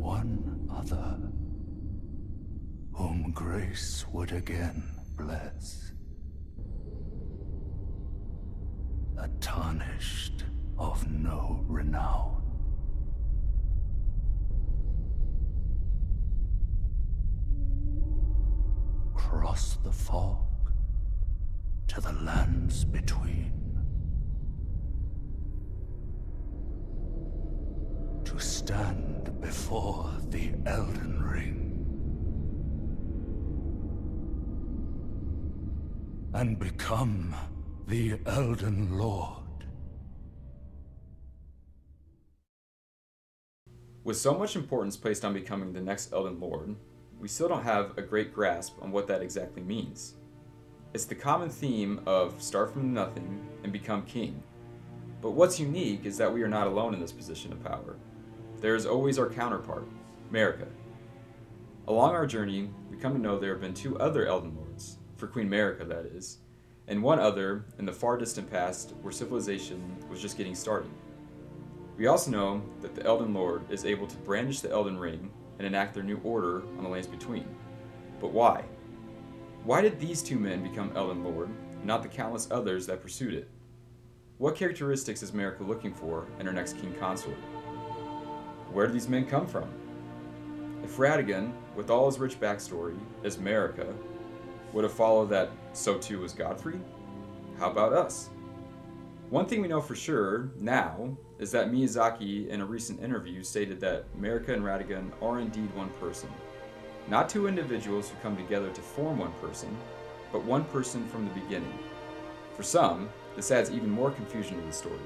one other, whom grace would again bless. A tarnished of no renown. Cross the fog to the lands between, to stand before the Elden Ring and become the Elden Lord. With so much importance placed on becoming the next Elden Lord, we still don't have a great grasp on what that exactly means. It's the common theme of start from nothing and become king. But what's unique is that we are not alone in this position of power. There is always our counterpart, Marika. Along our journey, we come to know there have been two other Elden Lords, for Queen Marika that is, and one other in the far distant past where civilization was just getting started. We also know that the Elden Lord is able to brandish the Elden Ring and enact their new order on the lands between. But why? Why did these two men become Elden Lord, and not the countless others that pursued it? What characteristics is Marika looking for in her next king consort? Where do these men come from? If Radagon, with all his rich backstory, is Marika, would have followed that so too was Godfrey? How about us? One thing we know for sure now is that Miyazaki in a recent interview stated that Marika and Radagon are indeed one person. Not two individuals who come together to form one person, but one person from the beginning. For some, this adds even more confusion to the story.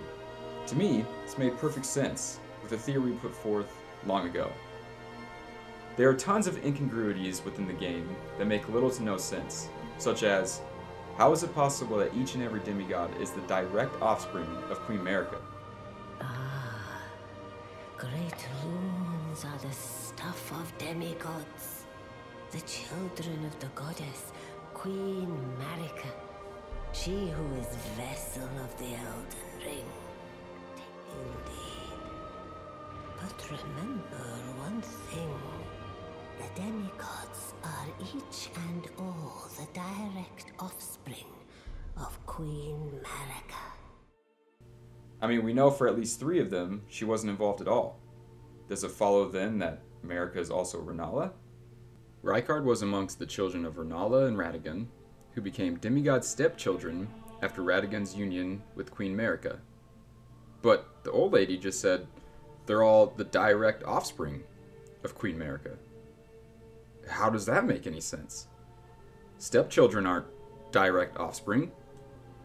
To me, this made perfect sense with a theory put forth long ago. There are tons of incongruities within the game that make little to no sense, such as, how is it possible that each and every demigod is the direct offspring of Queen Marika? Ah, great runes are the stuff of demigods, the children of the goddess, Queen Marika, she who is vessel of the Elden Ring. Indeed. But remember one thing. The demigods are each and all the direct offspring of Queen Marika. I mean, we know for at least 3 of them, she wasn't involved at all. Does it follow then that Marika is also Rennala? Rykard was amongst the children of Rennala and Radagon, who became demigod stepchildren after Radagon's union with Queen Marika. But the old lady just said they're all the direct offspring of Queen Marika. How does that make any sense? Stepchildren aren't direct offspring.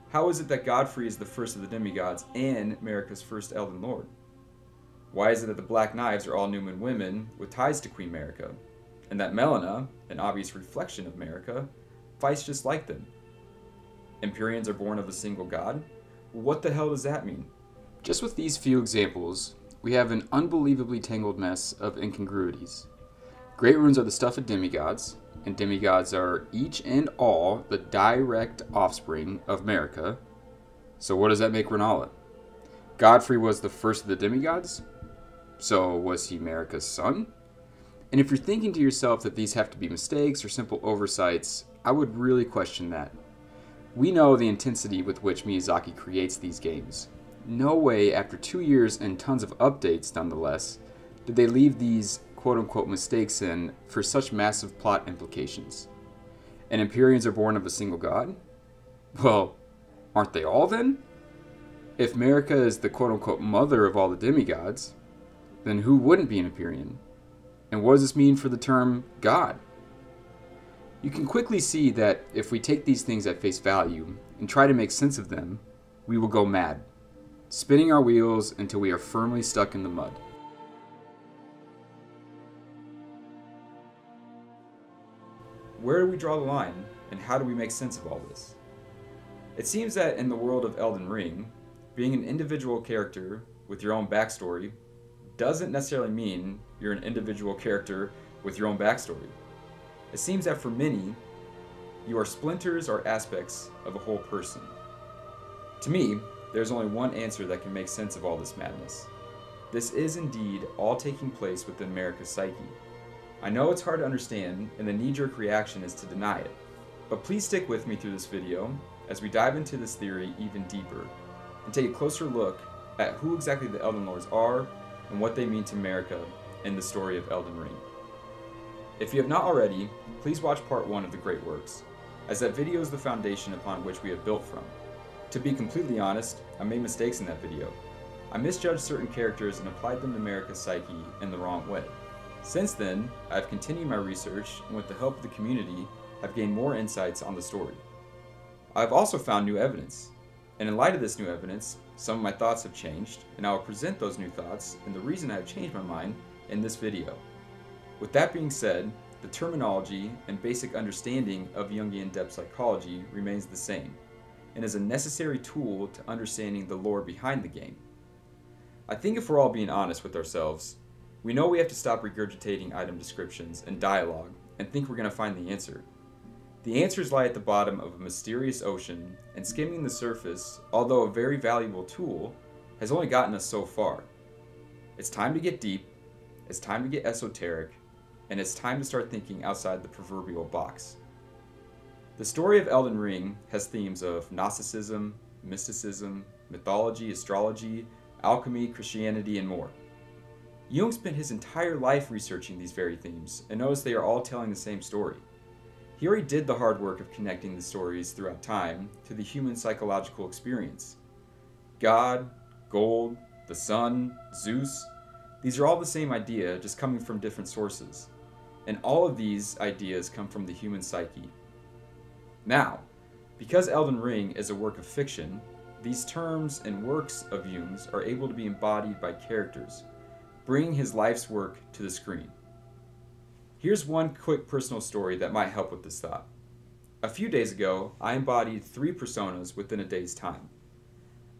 How is it that Godfrey is the first of the demigods and Marika's first Elden Lord? Why is it that the Black Knives are all Numen women with ties to Queen Marika, and that Melina, an obvious reflection of Marika, fights just like them? Empyreans are born of a single god? What the hell does that mean? Just with these few examples, we have an unbelievably tangled mess of incongruities. Great runes are the stuff of demigods, and demigods are each and all the direct offspring of Marika. So what does that make Rennala? Godfrey was the first of the demigods? So was he Marika's son? And if you're thinking to yourself that these have to be mistakes or simple oversights, I would really question that. We know the intensity with which Miyazaki creates these games. No way, after 2 years and tons of updates nonetheless, did they leave these quote-unquote mistakes in for such massive plot implications. And Empyreans are born of a single god? Well, aren't they all then? If Marika is the quote-unquote mother of all the demigods, then who wouldn't be an Empyrean? And what does this mean for the term god? You can quickly see that if we take these things at face value and try to make sense of them, we will go mad, spinning our wheels until we are firmly stuck in the mud. Where do we draw the line, and how do we make sense of all this? It seems that in the world of Elden Ring, being an individual character with your own backstory doesn't necessarily mean you're an individual character with your own backstory. It seems that for many, you are splinters or aspects of a whole person. To me, there's only one answer that can make sense of all this madness. This is indeed all taking place within Marika's psyche. I know it's hard to understand, and the knee-jerk reaction is to deny it, but please stick with me through this video as we dive into this theory even deeper, and take a closer look at who exactly the Elden Lords are and what they mean to Marika in the story of Elden Ring. If you have not already, please watch part 1 of the Great Works, as that video is the foundation upon which we have built from. To be completely honest, I made mistakes in that video. I misjudged certain characters and applied them to Marika's psyche in the wrong way. Since then, I have continued my research, and with the help of the community, have gained more insights on the story. I have also found new evidence, and in light of this new evidence, some of my thoughts have changed, and I will present those new thoughts and the reason I have changed my mind in this video. With that being said, the terminology and basic understanding of Jungian depth psychology remains the same, and is a necessary tool to understanding the lore behind the game. I think if we're all being honest with ourselves, we know we have to stop regurgitating item descriptions and dialogue and think we're going to find the answer. The answers lie at the bottom of a mysterious ocean, and skimming the surface, although a very valuable tool, has only gotten us so far. It's time to get deep, it's time to get esoteric, and it's time to start thinking outside the proverbial box. The story of Elden Ring has themes of Gnosticism, mysticism, mythology, astrology, alchemy, Christianity, and more. Jung spent his entire life researching these very themes, and noticed they are all telling the same story. He already did the hard work of connecting the stories throughout time to the human psychological experience. God, gold, the sun, Zeus, these are all the same idea, just coming from different sources. And all of these ideas come from the human psyche. Now, because Elden Ring is a work of fiction, these terms and works of Jung's are able to be embodied by characters, bringing his life's work to the screen. Here's one quick personal story that might help with this thought. A few days ago, I embodied 3 personas within a day's time.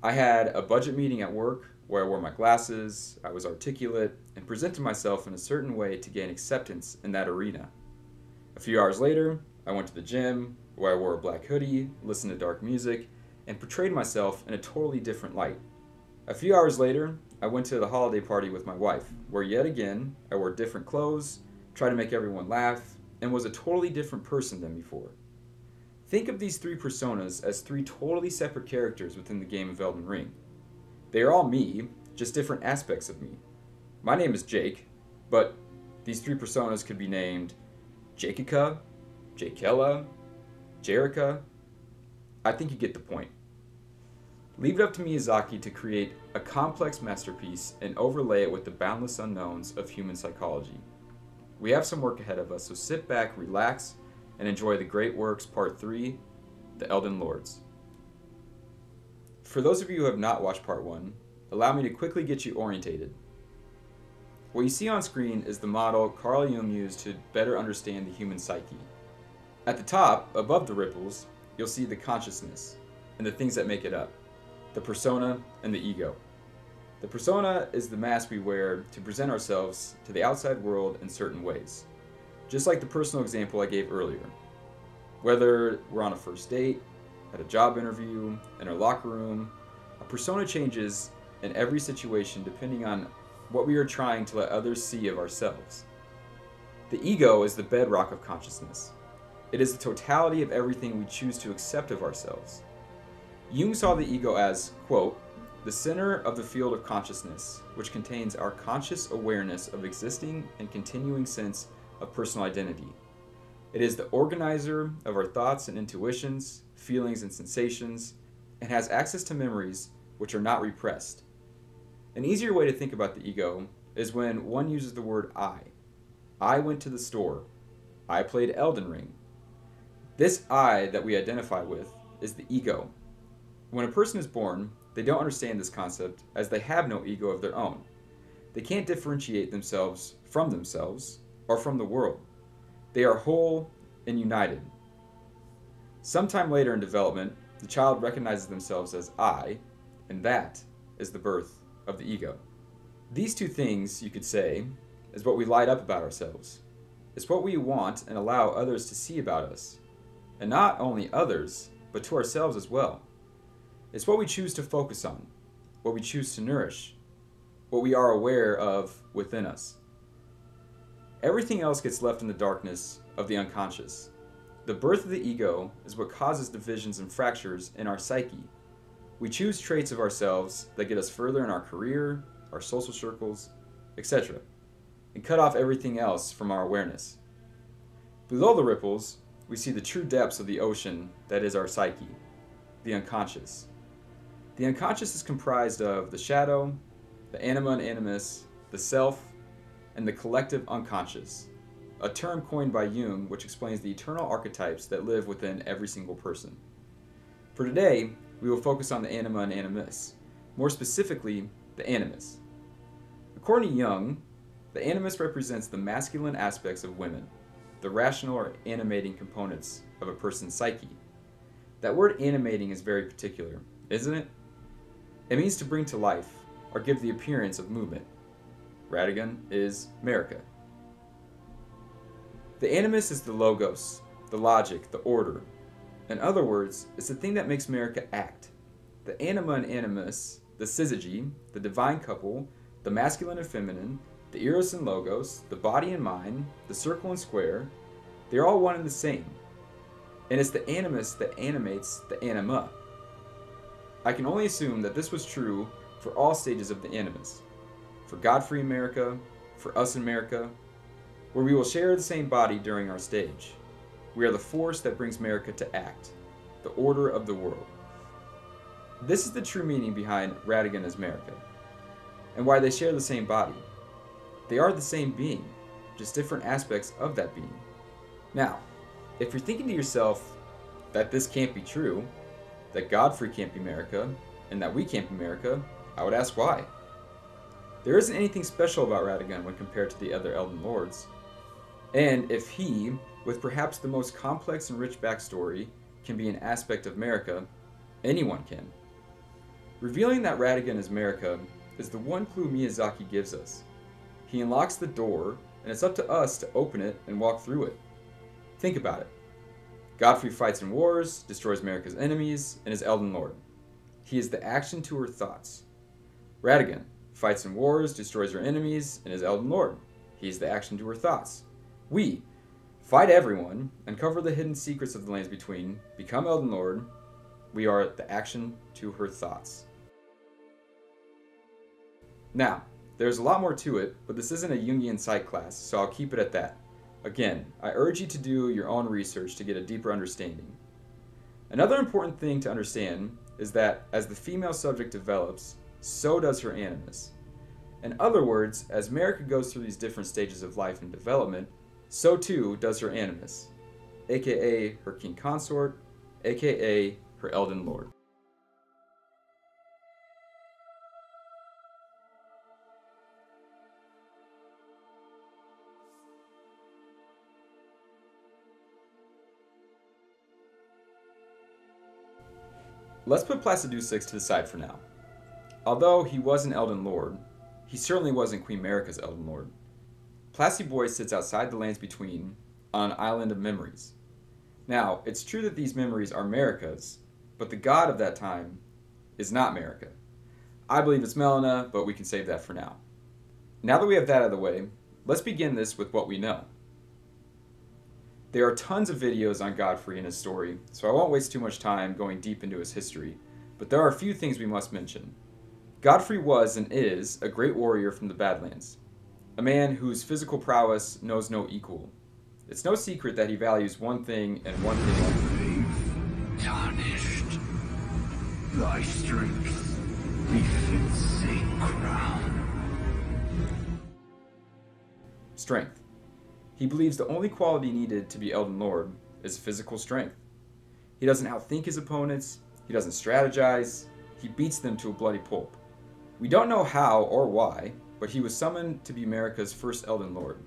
I had a budget meeting at work where I wore my glasses, I was articulate, and presented myself in a certain way to gain acceptance in that arena. A few hours later, I went to the gym, where I wore a black hoodie, listened to dark music, and portrayed myself in a totally different light. A few hours later, I went to the holiday party with my wife, where yet again, I wore different clothes, tried to make everyone laugh, and was a totally different person than before. Think of these 3 personas as 3 totally separate characters within the game of Elden Ring. They are all me, just different aspects of me. My name is Jake, but these 3 personas could be named Jakeka, Jakella, Jerica. I think you get the point. Leave it up to Miyazaki to create a complex masterpiece and overlay it with the boundless unknowns of human psychology. We have some work ahead of us, so sit back, relax, and enjoy the Great Works Part 3, The Elden Lords. For those of you who have not watched Part 1, allow me to quickly get you orientated. What you see on screen is the model Carl Jung used to better understand the human psyche. At the top, above the ripples, you'll see the consciousness and the things that make it up, the persona and the ego. The persona is the mask we wear to present ourselves to the outside world in certain ways, just like the personal example I gave earlier. Whether we're on a first date, at a job interview, in our locker room, a persona changes in every situation depending on what we are trying to let others see of ourselves. The ego is the bedrock of consciousness. It is the totality of everything we choose to accept of ourselves. Jung saw the ego as, quote, the center of the field of consciousness, which contains our conscious awareness of existing and continuing sense of personal identity. It is the organizer of our thoughts and intuitions, feelings and sensations, and has access to memories which are not repressed. An easier way to think about the ego is when one uses the word I. I went to the store. I played Elden Ring. This I that we identify with is the ego. When a person is born, they don't understand this concept as they have no ego of their own. They can't differentiate themselves or from the world. They are whole and united. Sometime later in development, the child recognizes themselves as I, and that is the birth of the ego. These 2 things, you could say, is what we light up about ourselves. It's what we want and allow others to see about us. And not only others, but to ourselves as well. It's what we choose to focus on, what we choose to nourish. what we are aware of within us. Everything else gets left in the darkness of the unconscious. The birth of the ego is what causes divisions and fractures in our psyche. We choose traits of ourselves that get us further in our career, our social circles, etc., and cut off everything else from our awareness. Below the ripples, we see the true depths of the ocean that is our psyche, the unconscious. The unconscious is comprised of the shadow, the anima and animus, the self, and the collective unconscious, a term coined by Jung which explains the eternal archetypes that live within every single person. For today, we will focus on the anima and animus, more specifically, the animus. According to Jung, the animus represents the masculine aspects of women, the rational or animating components of a person's psyche. That word animating is very particular, isn't it? It means to bring to life, or give the appearance of movement. Radagon is Marika. The animus is the logos, the logic, the order. In other words, it's the thing that makes Marika act. The anima and animus, the syzygy, the divine couple, the masculine and feminine, the eros and logos, the body and mind, the circle and square, they're all one and the same. And it's the animus that animates the anima. I can only assume that this was true for all stages of the animus. For Godfrey and Marika, for us and Marika, where we will share the same body during our stage. We are the force that brings Marika to act, the order of the world. This is the true meaning behind Radagon as Marika, and why they share the same body. They are the same being, just different aspects of that being. Now, if you're thinking to yourself that this can't be true, that Godfrey can't be Marika, and that we can't be Marika, I would ask why. There isn't anything special about Radagon when compared to the other Elden Lords. And if he, with perhaps the most complex and rich backstory, can be an aspect of Marika, anyone can. Revealing that Radagon is Marika is the one clue Miyazaki gives us. He unlocks the door, and it's up to us to open it and walk through it. Think about it. Godfrey fights in wars, destroys Marika's enemies, and is Elden Lord. He is the action to her thoughts. Radagon fights in wars, destroys her enemies, and is Elden Lord. He is the action to her thoughts. We fight everyone, uncover the hidden secrets of the lands between, become Elden Lord. We are the action to her thoughts. Now, there's a lot more to it, but this isn't a Jungian psych class, so I'll keep it at that. Again, I urge you to do your own research to get a deeper understanding. Another important thing to understand is that as the female subject develops, so does her animus. In other words, as Marika goes through these different stages of life and development, so too does her animus, aka her king consort, aka her Elden Lord. Let's put Placiduce 6 to the side for now. Although he was an Elden Lord, he certainly wasn't Queen Marika's Elden Lord. Placiboy sits outside the lands between, on an island of memories. Now, it's true that these memories are Marika's, but the god of that time is not Marika. I believe it's Melina, but we can save that for now. Now that we have that out of the way, let's begin this with what we know. There are tons of videos on Godfrey and his story, so I won't waste too much time going deep into his history, but there are a few things we must mention. Godfrey was and is a great warrior from the Badlands, a man whose physical prowess knows no equal. It's no secret that he values one thing and one thing only. Faith tarnished. Thy strength befits a crown. Strength. He believes the only quality needed to be Elden Lord is physical strength. He doesn't outthink his opponents, he doesn't strategize, he beats them to a bloody pulp. We don't know how or why, but he was summoned to be Marika's first Elden Lord.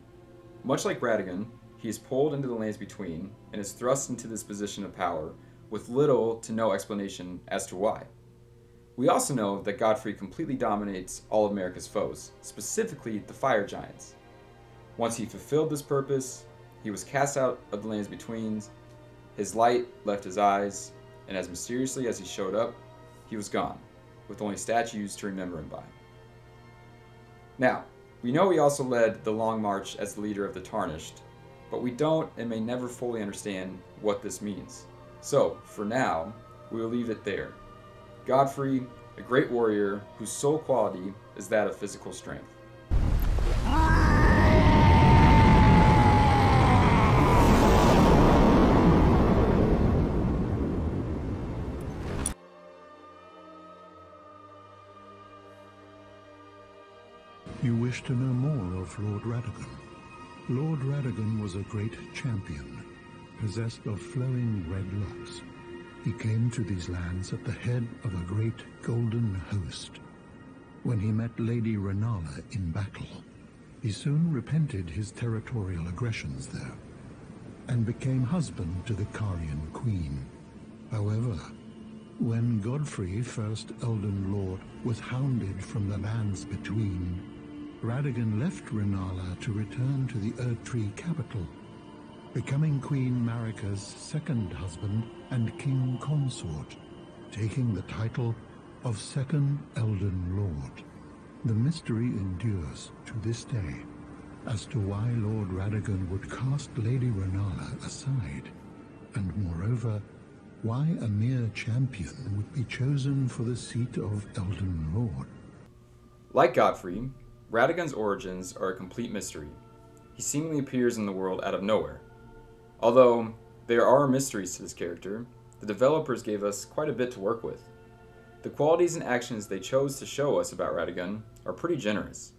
Much like Radagon, he is pulled into the lands between and is thrust into this position of power with little to no explanation as to why. We also know that Godfrey completely dominates all of Marika's foes, specifically the fire giants. Once he fulfilled this purpose, he was cast out of the lands between, his light left his eyes, and as mysteriously as he showed up, he was gone, with only statues to remember him by. Now, we know he also led the Long March as the leader of the Tarnished, but we don't and may never fully understand what this means. So, for now, we will leave it there. Godfrey, a great warrior whose sole quality is that of physical strength. You wish to know more of Lord Radagon? Lord Radagon was a great champion, possessed of flowing red locks. He came to these lands at the head of a great golden host. When he met Lady Renala in battle, he soon repented his territorial aggressions there, and became husband to the Carian queen. However, when Godfrey, first Elden Lord, was hounded from the lands between, Radagon left Renala to return to the Erdtree capital, becoming Queen Marika's second husband and king consort, taking the title of Second Elden Lord. The mystery endures to this day as to why Lord Radagon would cast Lady Renala aside, and moreover, why a mere champion would be chosen for the seat of Elden Lord. Like Godfrey, Radagon's origins are a complete mystery. He seemingly appears in the world out of nowhere. Although there are mysteries to this character, the developers gave us quite a bit to work with. The qualities and actions they chose to show us about Radagon are pretty generous.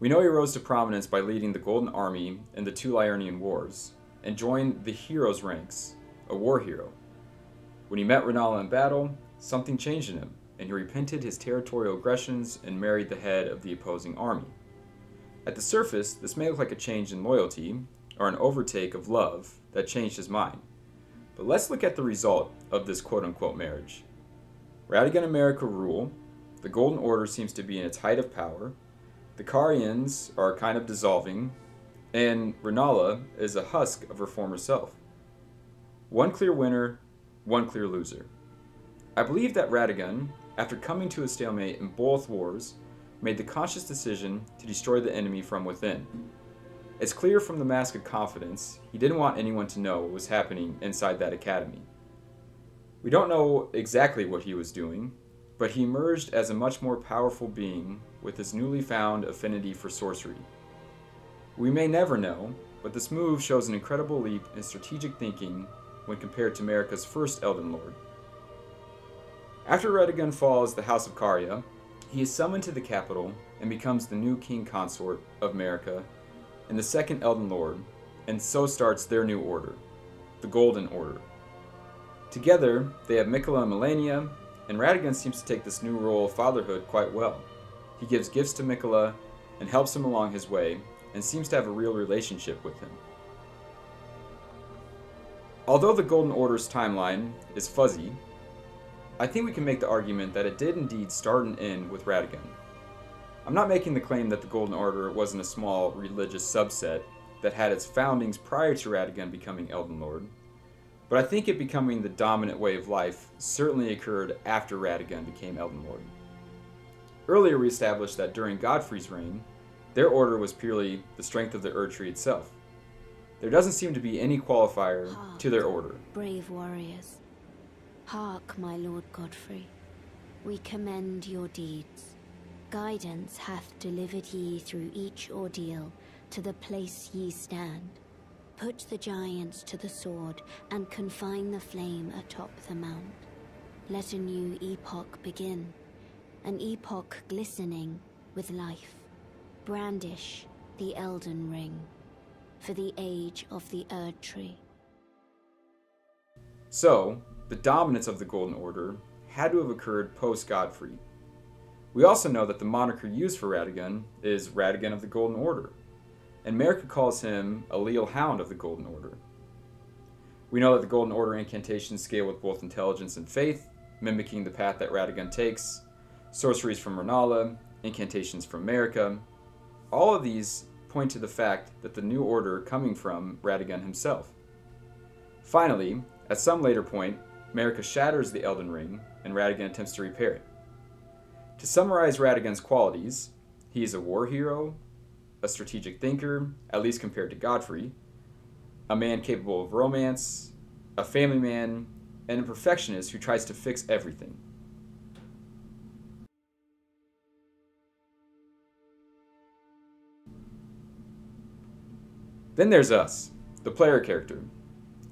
We know he rose to prominence by leading the Golden Army in the two Liurnian Wars, and joined the hero's ranks, a war hero. When he met Renala in battle, something changed in him, and he repented his territorial aggressions and married the head of the opposing army. At the surface, this may look like a change in loyalty, or an overtake of love that changed his mind. But let's look at the result of this quote-unquote marriage. Radagon and Marika rule, the Golden Order seems to be in its height of power, the Carians are kind of dissolving, and Renala is a husk of her former self. One clear winner, one clear loser. I believe that Radagon, after coming to a stalemate in both wars, made the conscious decision to destroy the enemy from within. It's clear from the Mask of Confidence, he didn't want anyone to know what was happening inside that academy. We don't know exactly what he was doing, but he emerged as a much more powerful being with his newly found affinity for sorcery. We may never know, but this move shows an incredible leap in strategic thinking when compared to Marika's first Elden Lord. After Radagon falls the House of Caria, he is summoned to the capital and becomes the new king consort of Marika and the second Elden Lord, and so starts their new order, the Golden Order. Together, they have Miquella and Melania, and Radagon seems to take this new role of fatherhood quite well. He gives gifts to Miquella and helps him along his way, and seems to have a real relationship with him. Although the Golden Order's timeline is fuzzy, I think we can make the argument that it did indeed start and end with Radagon. I'm not making the claim that the Golden Order wasn't a small religious subset that had its foundings prior to Radagon becoming Elden Lord, but I think it becoming the dominant way of life certainly occurred after Radagon became Elden Lord. Earlier we established that during Godfrey's reign, their order was purely the strength of the Erdtree itself. There doesn't seem to be any qualifier to their order. Brave warriors, hark, my lord Godfrey, we commend your deeds. Guidance hath delivered ye through each ordeal to the place ye stand. Put the giants to the sword and confine the flame atop the mount. Let a new epoch begin, an epoch glistening with life. Brandish the Elden Ring for the age of the Erdtree. So, the dominance of the Golden Order had to have occurred post-Godfrey. We also know that the moniker used for Radagon is Radagon of the Golden Order, and Marika calls him a Leal Hound of the Golden Order. We know that the Golden Order incantations scale with both intelligence and faith, mimicking the path that Radagon takes, sorceries from Renala, incantations from Marika. All of these point to the fact that the new order coming from Radagon himself. Finally, at some later point, Marika shatters the Elden Ring, and Radagon attempts to repair it. To summarize Radagon's qualities, He is a war hero, a strategic thinker, at least compared to Godfrey, a man capable of romance, a family man, and a perfectionist who tries to fix everything. Then there's us, the player character.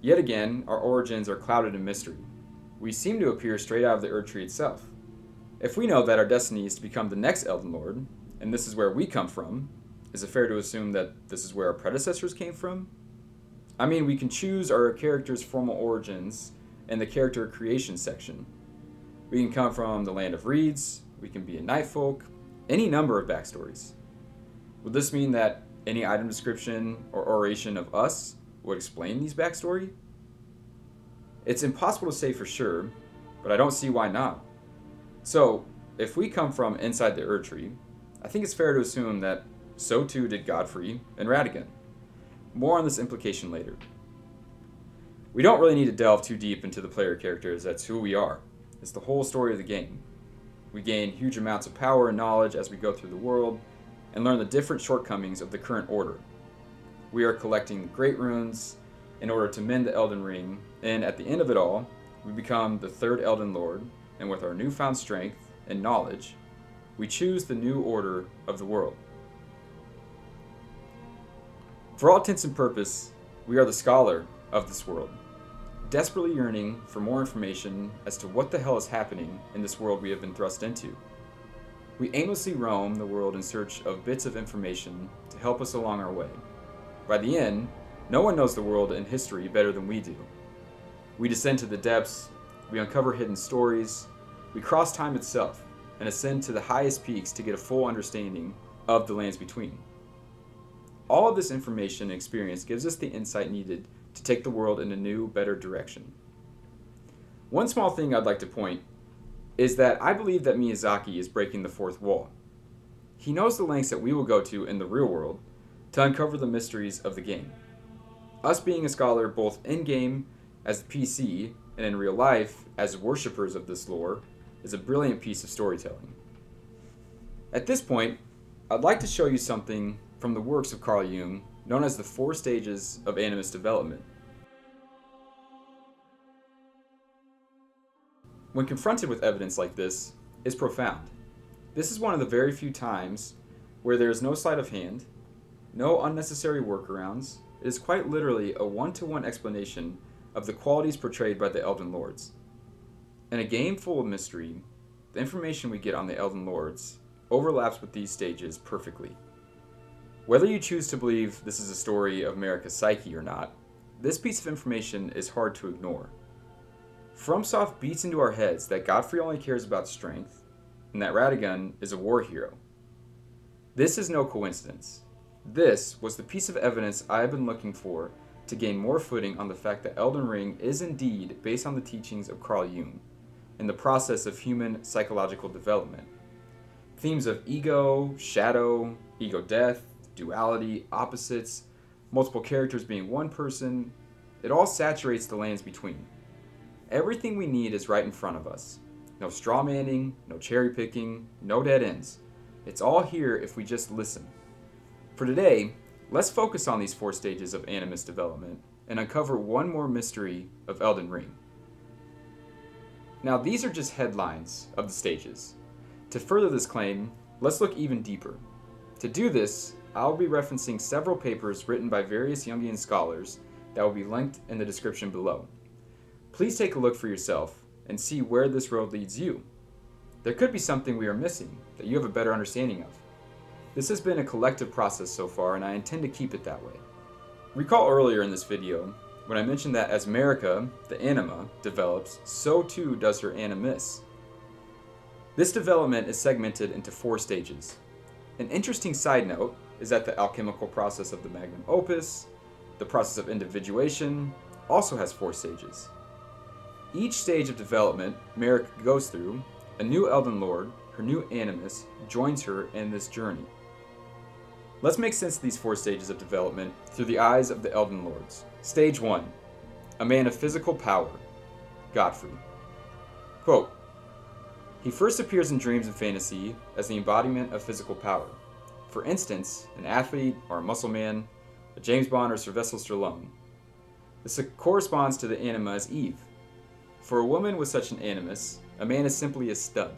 Yet again, our origins are clouded in mystery. We seem to appear straight out of the Erdtree itself. If we know that our destiny is to become the next Elden Lord, and this is where we come from, is it fair to assume that this is where our predecessors came from? I mean, we can choose our character's formal origins in the character creation section. We can come from the land of reeds, we can be a night folk, any number of backstories. Would this mean that any item description or oration of us would explain these backstory? It's impossible to say for sure, but I don't see why not. So, if we come from inside the Erdtree, I think it's fair to assume that so too did Godfrey and Radagon. More on this implication later. We don't really need to delve too deep into the player characters. That's who we are. It's the whole story of the game. We gain huge amounts of power and knowledge as we go through the world and learn the different shortcomings of the current order. We are collecting the Great Runes in order to mend the Elden Ring, and at the end of it all, we become the third Elden Lord, and with our newfound strength and knowledge, we choose the new order of the world. For all intents and purposes, we are the scholar of this world, desperately yearning for more information as to what the hell is happening in this world we have been thrust into. We aimlessly roam the world in search of bits of information to help us along our way. By the end, no one knows the world and history better than we do. We descend to the depths, we uncover hidden stories, we cross time itself, and ascend to the highest peaks to get a full understanding of the lands between. All of this information and experience gives us the insight needed to take the world in a new, better direction. One small thing I'd like to point is that I believe that Miyazaki is breaking the fourth wall. He knows the lengths that we will go to in the real world to uncover the mysteries of the game. Us being a scholar both in-game as the PC and in real life as worshippers of this lore is a brilliant piece of storytelling. At this point, I'd like to show you something from the works of Carl Jung known as the 4 stages of animist development. When confronted with evidence like this, it's profound. This is one of the very few times where there is no sleight of hand, no unnecessary workarounds. It is quite literally a one-to-one explanation of the qualities portrayed by the Elden Lords. In a game full of mystery, the information we get on the Elden Lords overlaps with these stages perfectly. Whether you choose to believe this is a story of Marika's psyche or not, this piece of information is hard to ignore. FromSoft beats into our heads that Godfrey only cares about strength, and that Radagon is a war hero. This is no coincidence. This was the piece of evidence I have been looking for to gain more footing on the fact that Elden Ring is indeed based on the teachings of Carl Jung in the process of human psychological development. Themes of ego, shadow, ego death, duality, opposites, multiple characters being one person, it all saturates the lands between. Everything we need is right in front of us. No straw manning, no cherry picking, no dead ends. It's all here if we just listen. For today, let's focus on these 4 stages of animist development and uncover one more mystery of Elden Ring. Now, these are just headlines of the stages. To further this claim, let's look even deeper. To do this, I'll be referencing several papers written by various Jungian scholars that will be linked in the description below. Please take a look for yourself and see where this road leads you. There could be something we are missing that you have a better understanding of. This has been a collective process so far, and I intend to keep it that way. Recall earlier in this video when I mentioned that as Marika, the anima, develops, so too does her animus. This development is segmented into 4 stages. An interesting side note is that the alchemical process of the magnum opus, the process of individuation, also has 4 stages. Each stage of development Marika goes through, a new Elden Lord, her new animus, joins her in this journey. Let's make sense of these 4 stages of development through the eyes of the Elden Lords. Stage 1. A man of physical power, Godfrey. Quote, he first appears in dreams and fantasy as the embodiment of physical power. For instance, an athlete or a muscle man, a James Bond or Sylvester Stallone. This corresponds to the anima as Eve. For a woman with such an animus, a man is simply a stud.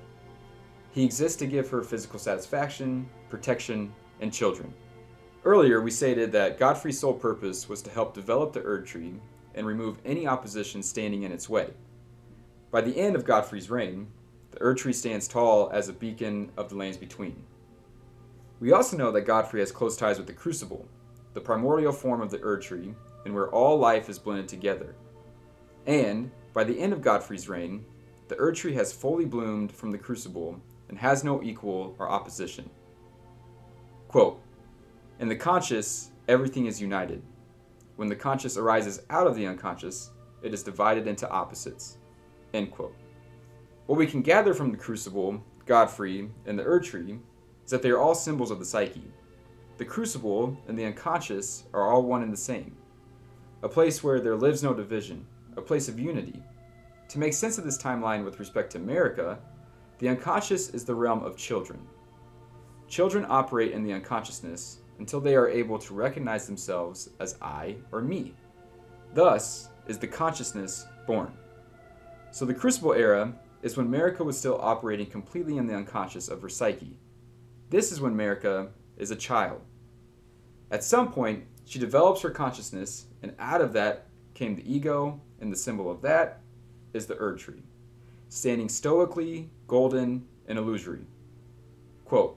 He exists to give her physical satisfaction, protection, and children. Earlier, we stated that Godfrey's sole purpose was to help develop the Erd Tree and remove any opposition standing in its way. By the end of Godfrey's reign, the Erd Tree stands tall as a beacon of the lands between. We also know that Godfrey has close ties with the Crucible, the primordial form of the Erd Tree, and where all life is blended together. And, by the end of Godfrey's reign, the Erd Tree has fully bloomed from the Crucible and has no equal or opposition. Quote, "In the conscious, everything is united. When the conscious arises out of the unconscious, it is divided into opposites." End quote. What we can gather from the Crucible, Godfrey, and the Erd Tree is that they are all symbols of the psyche. The Crucible and the unconscious are all one and the same. A place where there lives no division, a place of unity. To make sense of this timeline with respect to Marika, the unconscious is the realm of children. Children operate in the unconsciousness until they are able to recognize themselves as I or me. Thus is the consciousness born. So the Crucible era is when Marika was still operating completely in the unconscious of her psyche. This is when Marika is a child. At some point, she develops her consciousness, and out of that came the ego, and the symbol of that is the Erd Tree, standing stoically, golden, and illusory. Quote,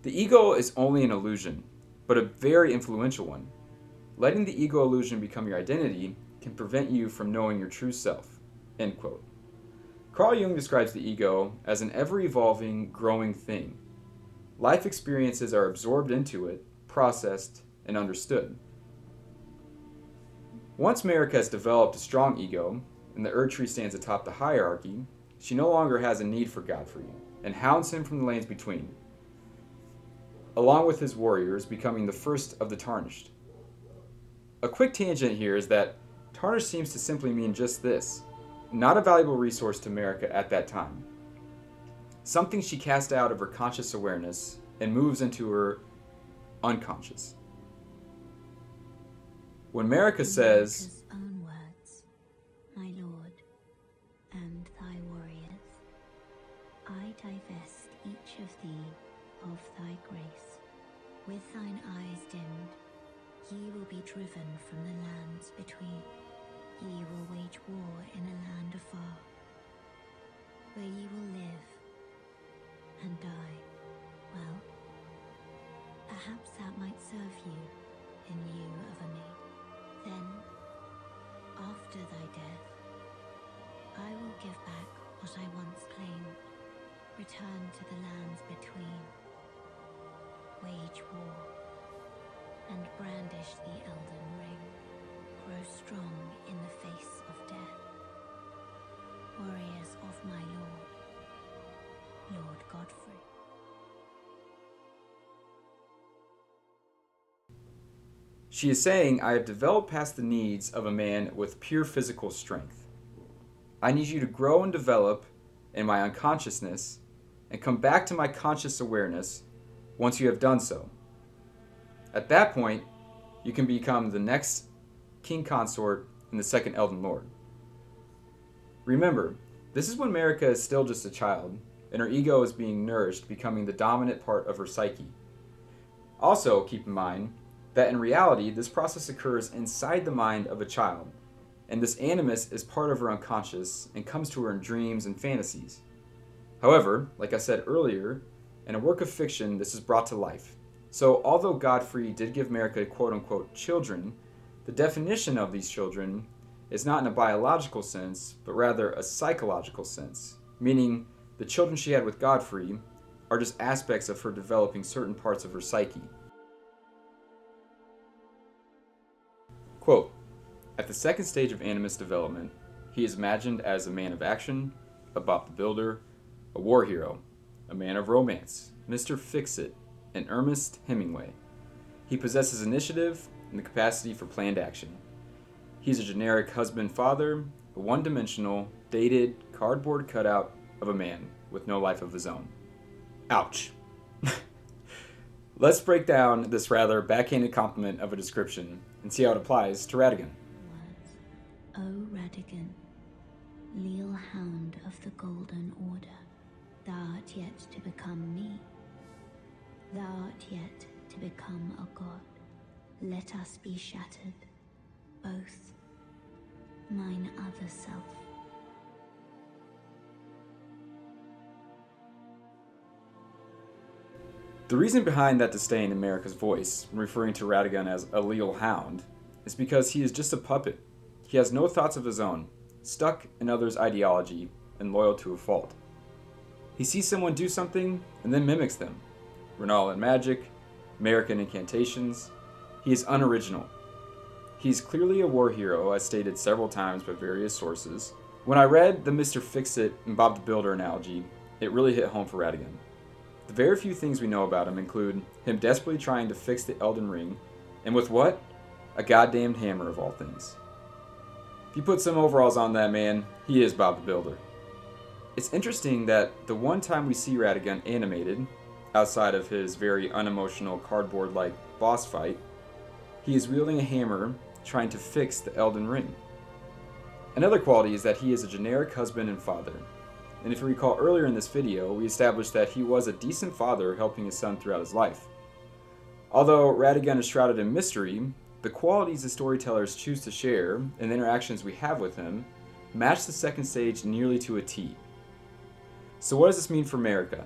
"The ego is only an illusion, but a very influential one. Letting the ego illusion become your identity can prevent you from knowing your true self." End quote. Carl Jung describes the ego as an ever-evolving, growing thing. Life experiences are absorbed into it, processed, and understood. Once Marika has developed a strong ego, and the Erd Tree stands atop the hierarchy, she no longer has a need for Godfrey, and hounds him from the lands between, along with his warriors, becoming the first of the Tarnished. A quick tangent here is that Tarnished seems to simply mean just this, not a valuable resource to Marika at that time. Something she cast out of her conscious awareness and moves into her unconscious. When Marika says, Marika's own words, "My lord, and thy warriors, I divest each of thee of thy grace. With thine eyes dimmed, ye will be driven from the lands between. Ye will wage war in a land afar, where ye will live and die. Well, perhaps that might serve you in lieu of a maid. Then, after thy death, I will give back what I once claimed, return to the lands between, wage war, and brandish the Elden Ring, grow strong in the face of death. Warriors of my lord, Lord Godfrey." she is saying, "I have developed past the needs of a man with pure physical strength. I need you to grow and develop in my unconsciousness and come back to my conscious awareness once you have done so. At that point, you can become the next king consort and the second Elden Lord." Remember, this is when Marika is still just a child, and her ego is being nourished, becoming the dominant part of her psyche. Also, keep in mind that in reality, this process occurs inside the mind of a child, and this animus is part of her unconscious and comes to her in dreams and fantasies. However, like I said earlier, in a work of fiction, this is brought to life. So, although Godfrey did give Marika quote-unquote children, the definition of these children is not in a biological sense, but rather a psychological sense, meaning the children she had with Godfrey are just aspects of her developing certain parts of her psyche. Quote, "At the second stage of animus development, he is imagined as a man of action, a Bob the Builder, a war hero, a man of romance, Mr. Fix-It, and Ernest Hemingway. He possesses initiative and the capacity for planned action. He's a generic husband-father, a one-dimensional, dated, cardboard cutout of a man with no life of his own." Ouch. Let's break down this rather backhanded compliment of a description and see how it applies to Radagon. Words. O Radagon, leal hound of the Golden Order, thou art yet to become me. Thou art yet to become a god. Let us be shattered, both. Mine other self. The reason behind that disdain in Marika's voice, referring to Radagon as a leal hound, is because he is just a puppet. He has no thoughts of his own, stuck in others' ideology, and loyal to a fault. He sees someone do something, and then mimics them. Rennala in magic, Marika in incantations. He is unoriginal. He is clearly a war hero, as stated several times by various sources. When I read the Mr. Fix-It and Bob the Builder analogy, it really hit home for Radagon. The very few things we know about him include him desperately trying to fix the Elden Ring, and with what? A goddamned hammer of all things. If you put some overalls on that man, he is Bob the Builder. It's interesting that the one time we see Radagon animated, outside of his very unemotional cardboard-like boss fight, he is wielding a hammer trying to fix the Elden Ring. Another quality is that he is a generic husband and father. And if you recall earlier in this video, we established that he was a decent father helping his son throughout his life. Although Radagon is shrouded in mystery, the qualities the storytellers choose to share and the interactions we have with him match the second stage nearly to a T. So what does this mean for Marika?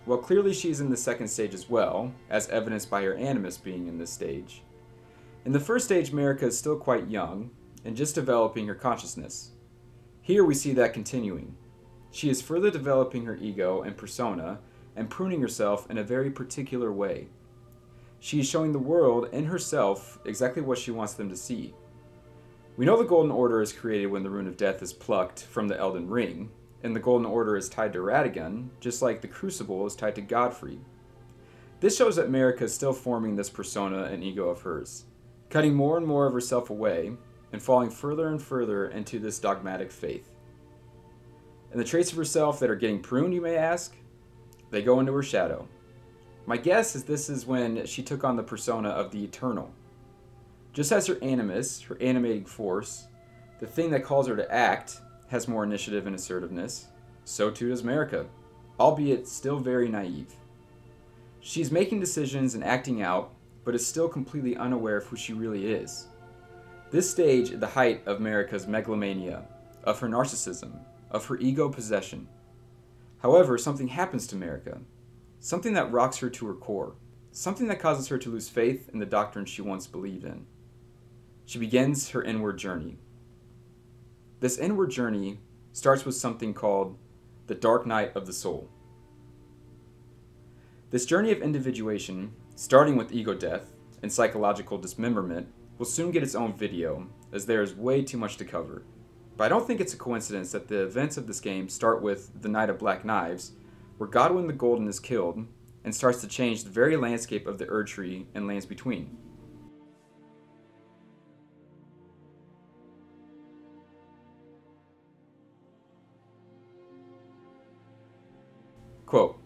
Well, clearly she's in the second stage as well, as evidenced by her animus being in this stage. In the first stage, Marika is still quite young and just developing her consciousness. Here we see that continuing. She is further developing her ego and persona and pruning herself in a very particular way. She is showing the world and herself exactly what she wants them to see. We know the Golden Order is created when the Rune of Death is plucked from the Elden Ring, and the Golden Order is tied to Radagon, just like the Crucible is tied to Godfrey. This shows that Marika is still forming this persona and ego of hers, cutting more and more of herself away and falling further and further into this dogmatic faith. And the traits of herself that are getting pruned, you may ask? They go into her shadow. My guess is this is when she took on the persona of the Eternal. Just as her animus, her animating force, the thing that calls her to act, has more initiative and assertiveness, so too does Marika, albeit still very naive. She's making decisions and acting out, but is still completely unaware of who she really is. This stage is the height of Marika's megalomania, of her narcissism, of her ego possession. However, something happens to Marika, something that rocks her to her core, something that causes her to lose faith in the doctrine she once believed in. She begins her inward journey. This inward journey starts with something called the dark night of the soul. This journey of individuation, starting with ego death and psychological dismemberment, will soon get its own video, as there is way too much to cover. But I don't think it's a coincidence that the events of this game start with the Night of Black Knives, where Godwyn the Golden is killed, and starts to change the very landscape of the Erdtree and lands between. Quote,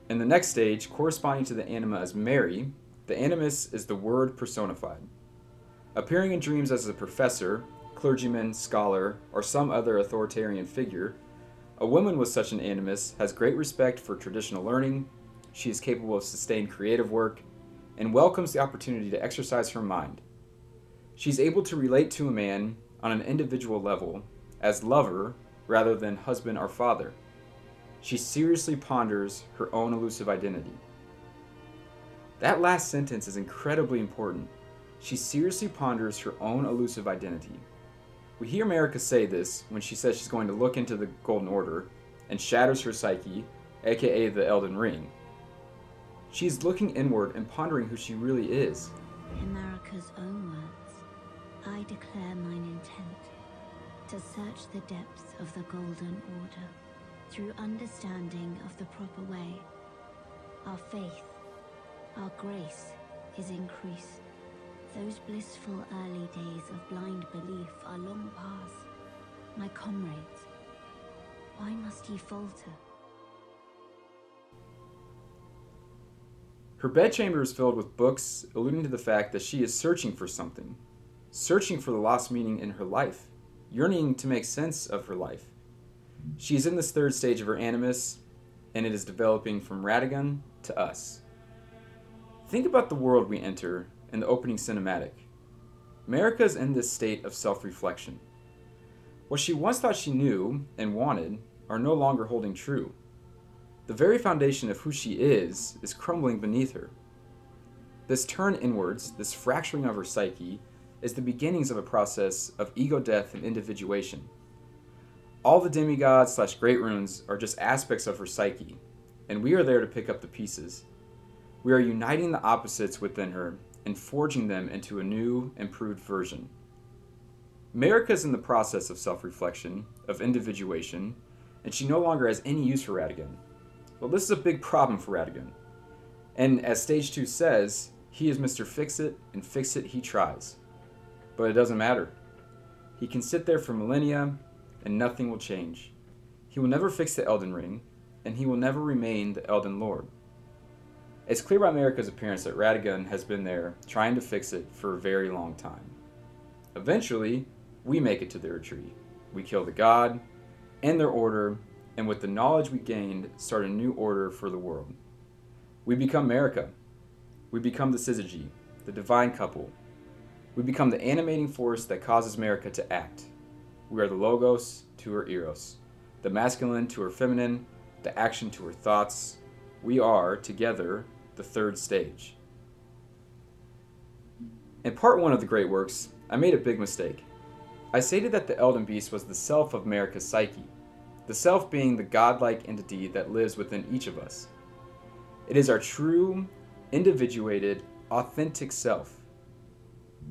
in the next stage, corresponding to the anima as Mary, the animus is the word personified. Appearing in dreams as a professor, clergyman, scholar, or some other authoritarian figure, a woman with such an animus has great respect for traditional learning, she is capable of sustained creative work, and welcomes the opportunity to exercise her mind. She is able to relate to a man on an individual level, as lover rather than husband or father. She seriously ponders her own elusive identity. That last sentence is incredibly important. She seriously ponders her own elusive identity. We hear Marika say this when she says she's going to look into the Golden Order and shatters her psyche, aka the Elden Ring. She's looking inward and pondering who she really is. In Marika's own words, I declare mine intent to search the depths of the Golden Order through understanding of the proper way. Our faith, our grace is increased. Those blissful early days of blind belief are long past. My comrades, why must ye falter? Her bedchamber is filled with books alluding to the fact that she is searching for something, searching for the lost meaning in her life, yearning to make sense of her life. She is in this third stage of her animus, and it is developing from Radagon to us. Think about the world we enter in the opening cinematic. Marika is in this state of self-reflection. What she once thought she knew and wanted are no longer holding true. The very foundation of who she is crumbling beneath her. This turn inwards, this fracturing of her psyche, is the beginnings of a process of ego death and individuation. All the demigods / great runes are just aspects of her psyche, and we are there to pick up the pieces. We are uniting the opposites within her and forging them into a new, improved version. Marika is in the process of self-reflection, of individuation, and she no longer has any use for Radagon. Well, this is a big problem for Radagon. And as Stage 2 says, he is Mr. Fix-It, and fix it he tries. But it doesn't matter. He can sit there for millennia, and nothing will change. He will never fix the Elden Ring, and he will never remain the Elden Lord. It's clear by Marika's appearance that Radagon has been there, trying to fix it for a very long time. Eventually, we make it to their retreat. We kill the god, end their order, and with the knowledge we gained, start a new order for the world. We become Marika. We become the syzygy, the divine couple. We become the animating force that causes Marika to act. We are the logos to her eros, the masculine to her feminine, the action to her thoughts. We are, together, the third stage. In part 1 of the Great Works, I made a big mistake. I stated that the Elden Beast was the self of Marika's psyche, the self being the godlike entity that lives within each of us. It is our true, individuated, authentic self.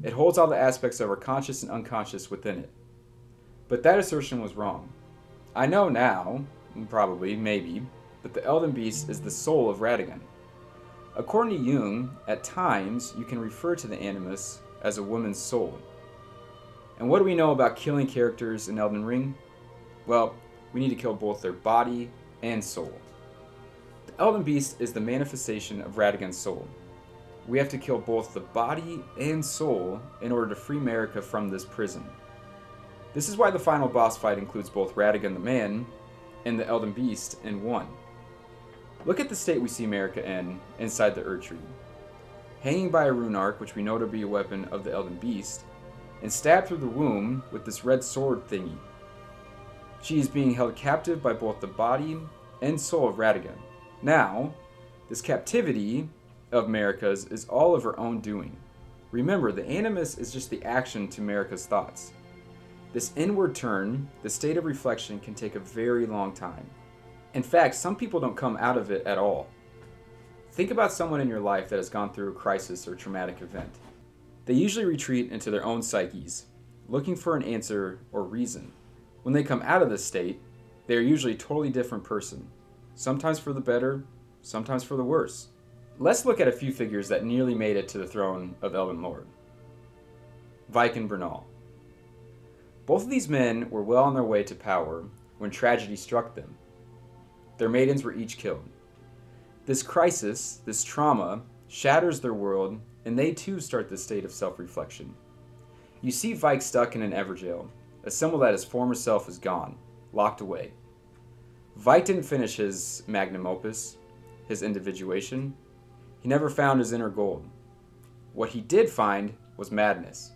It holds all the aspects of our conscious and unconscious within it. But that assertion was wrong. I know now, probably, maybe, that the Elden Beast is the soul of Radagon. According to Jung, at times you can refer to the animus as a woman's soul. And what do we know about killing characters in Elden Ring? Well, we need to kill both their body and soul. The Elden Beast is the manifestation of Radagon's soul. We have to kill both the body and soul in order to free Marika from this prison. This is why the final boss fight includes both Radagon the man and the Elden Beast in one. Look at the state we see Marika in inside the Erdtree. Hanging by a rune arc, which we know to be a weapon of the Elden Beast, and stabbed through the womb with this red sword thingy. She is being held captive by both the body and soul of Radagon. Now, this captivity of Marika's is all of her own doing. Remember, the animus is just the action to Marika's thoughts. This inward turn, the state of reflection, can take a very long time. In fact, some people don't come out of it at all. Think about someone in your life that has gone through a crisis or traumatic event. They usually retreat into their own psyches, looking for an answer or reason. When they come out of this state, they are usually a totally different person, sometimes for the better, sometimes for the worse. Let's look at a few figures that nearly made it to the throne of Elden Lord. Vike and Bernal. Both of these men were well on their way to power when tragedy struck them. Their maidens were each killed. This crisis, this trauma, shatters their world, and they too start this state of self-reflection. You see Vike stuck in an Everjail, a symbol that his former self is gone, locked away. Vike didn't finish his magnum opus, his individuation. He never found his inner gold. What he did find was madness.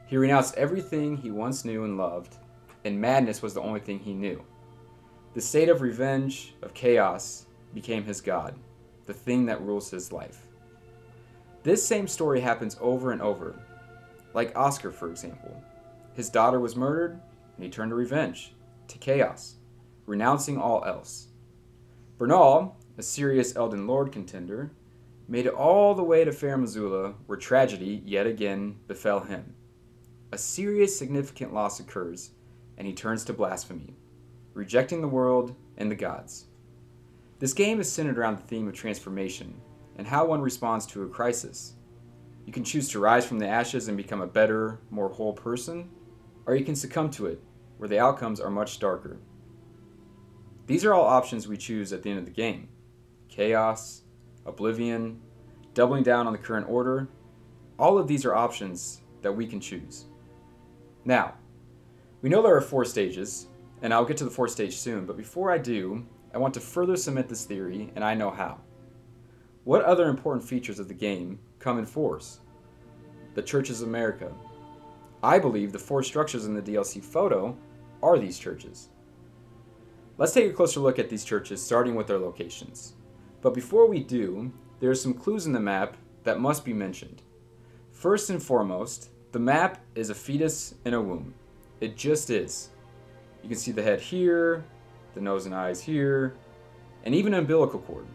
He renounced everything he once knew and loved, and madness was the only thing he knew. The state of revenge, of chaos, became his god, the thing that rules his life. This same story happens over and over. Like Oscar, for example. His daughter was murdered, and he turned to revenge, to chaos, renouncing all else. Bernal, a serious Elden Lord contender, made it all the way to Fair Missoula, where tragedy, yet again, befell him. A serious, significant loss occurs, and he turns to blasphemy, rejecting the world and the gods. This game is centered around the theme of transformation, and how one responds to a crisis. You can choose to rise from the ashes and become a better, more whole person, or you can succumb to it, where the outcomes are much darker. These are all options we choose at the end of the game. Chaos, oblivion, doubling down on the current order. All of these are options that we can choose. Now, we know there are 4 stages, and I'll get to the 4th stage soon, but before I do, I want to further cement this theory, and I know how. What other important features of the game come in 4s? The churches of Marika. I believe the 4 structures in the DLC photo are these churches. Let's take a closer look at these churches, starting with their locations. But before we do, there are some clues in the map that must be mentioned. First and foremost, the map is a fetus in a womb. It just is. You can see the head here, the nose and eyes here, and even an umbilical cord.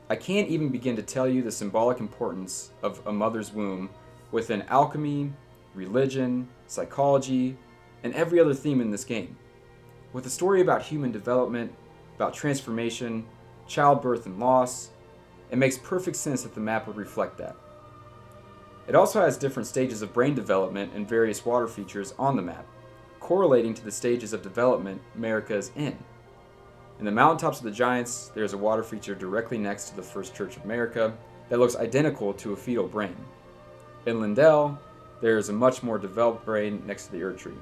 I can't even begin to tell you the symbolic importance of a mother's womb within alchemy, religion, psychology, and every other theme in this game. With a story about human development, about transformation, childbirth and loss, it makes perfect sense that the map would reflect that. It also has different stages of brain development and various water features on the map, correlating to the stages of development Marika is in. In the mountaintops of the Giants, there is a water feature directly next to the first church of Marika that looks identical to a fetal brain. In Lindell, there is a much more developed brain next to the Earth Tree.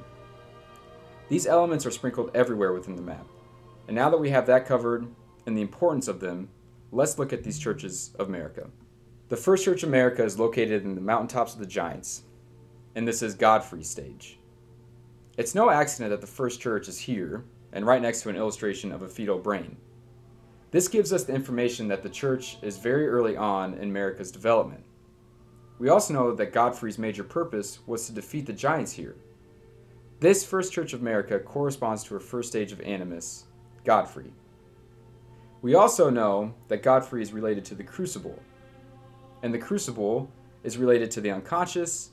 These elements are sprinkled everywhere within the map. And now that we have that covered and the importance of them, let's look at these churches of Marika. The first church of Marika is located in the mountaintops of the Giants, and this is Godfrey's stage. It's no accident that the first church is here, and right next to an illustration of a fetal brain. This gives us the information that the church is very early on in Marika's development. We also know that Godfrey's major purpose was to defeat the Giants here. This first church of Marika corresponds to her first stage of Animus, Godfrey. We also know that Godfrey is related to the Crucible, and the Crucible is related to the unconscious,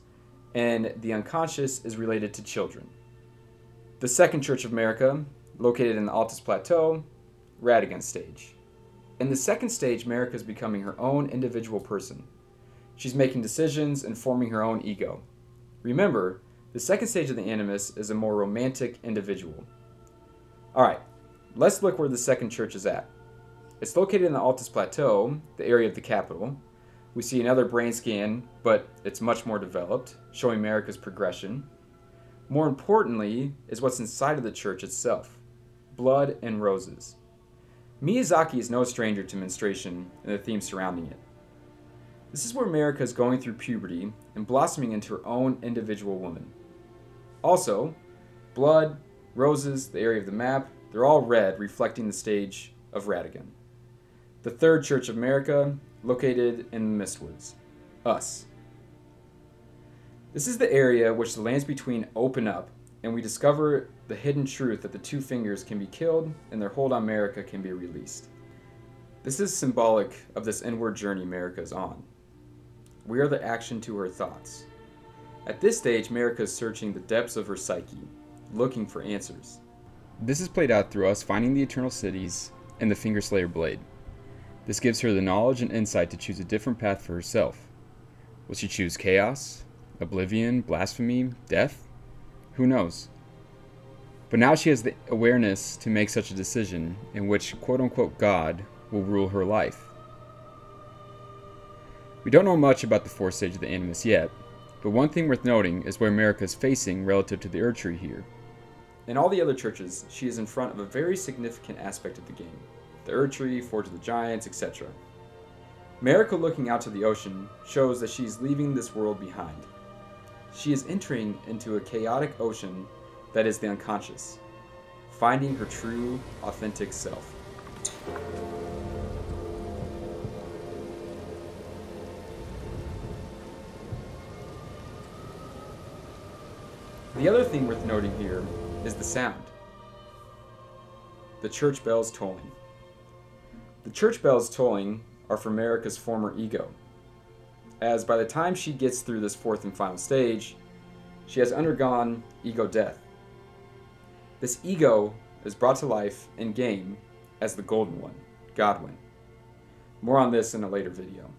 and the unconscious is related to children. The second church of Marika, located in the Altus Plateau, Radagon stage. In the second stage, Marika is becoming her own individual person. She's making decisions and forming her own ego. Remember, the second stage of the Animus is a more romantic individual. Alright, let's look where the second church is at. It's located in the Altus Plateau, the area of the capital. We see another brain scan, but it's much more developed, showing Marika's progression. More importantly is what's inside of the church itself. Blood and roses. Miyazaki is no stranger to menstruation and the themes surrounding it. This is where Marika is going through puberty and blossoming into her own individual woman. Also, blood, roses, the area of the map, they're all red, reflecting the stage of Radagon. The third church of Marika, located in the Mistwoods. Us. This is the area which the lands between open up, and we discover the hidden truth that the two fingers can be killed and their hold on Marika can be released. This is symbolic of this inward journey Marika is on. We are the action to her thoughts. At this stage, Marika is searching the depths of her psyche, looking for answers. This is played out through us finding the Eternal Cities and the Fingerslayer Blade. This gives her the knowledge and insight to choose a different path for herself. Will she choose chaos, oblivion, blasphemy, death? Who knows? But now she has the awareness to make such a decision in which quote-unquote God will rule her life. We don't know much about the fourth stage of the Animus yet, but one thing worth noting is where Marika is facing relative to the Erd Tree here. In all the other churches, she is in front of a very significant aspect of the game. The Erd Tree, Forge of the Giants, etc. Marika looking out to the ocean shows that she is leaving this world behind. She is entering into a chaotic ocean that is the unconscious, finding her true, authentic self. The other thing worth noting here is the sound. The church bells tolling. The church bells tolling are for Marika's former ego, as by the time she gets through this fourth and final stage, she has undergone ego death. This ego is brought to life in-game as the Golden One, Godwin. More on this in a later video.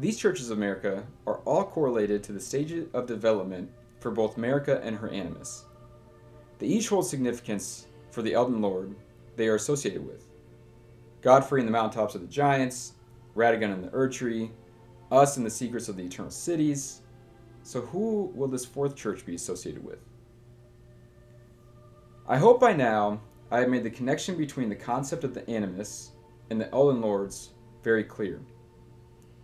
These churches of Marika are all correlated to the stages of development for both Marika and her Animus. They each hold significance for the Elden Lord they are associated with. Godfrey in the mountaintops of the giants, Radagon in the Erdtree, us in the secrets of the eternal cities. So who will this fourth church be associated with? I hope by now I have made the connection between the concept of the Animus and the Elden Lords very clear.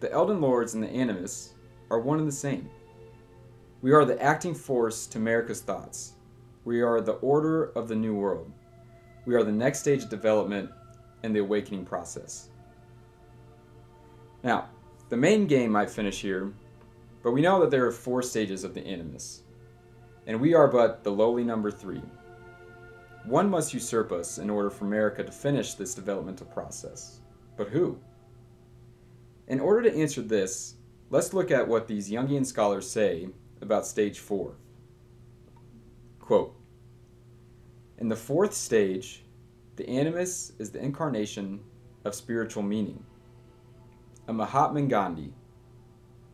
The Elden Lords and the Animus are one and the same. We are the acting force to Marika's thoughts. We are the order of the new world. We are the next stage of development in the awakening process. Now, the main game might finish here, but we know that there are 4 stages of the Animus, and we are but the lowly number 3. One must usurp us in order for Marika to finish this developmental process. But who? In order to answer this, let's look at what these Jungian scholars say about stage 4. Quote, in the 4th stage, the Animus is the incarnation of spiritual meaning. A Mahatma Gandhi,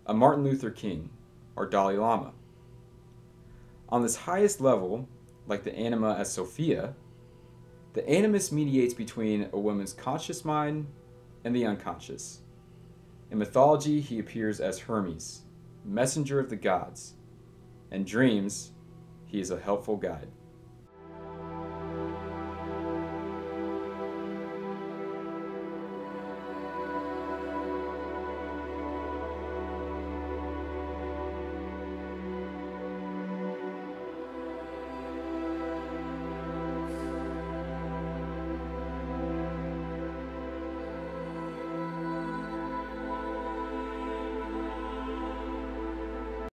a Martin Luther King, or Dalai Lama. On this highest level, like the anima as Sophia, the animus mediates between a woman's conscious mind and the unconscious. In mythology, he appears as Hermes, messenger of the gods. In dreams, he is a helpful guide.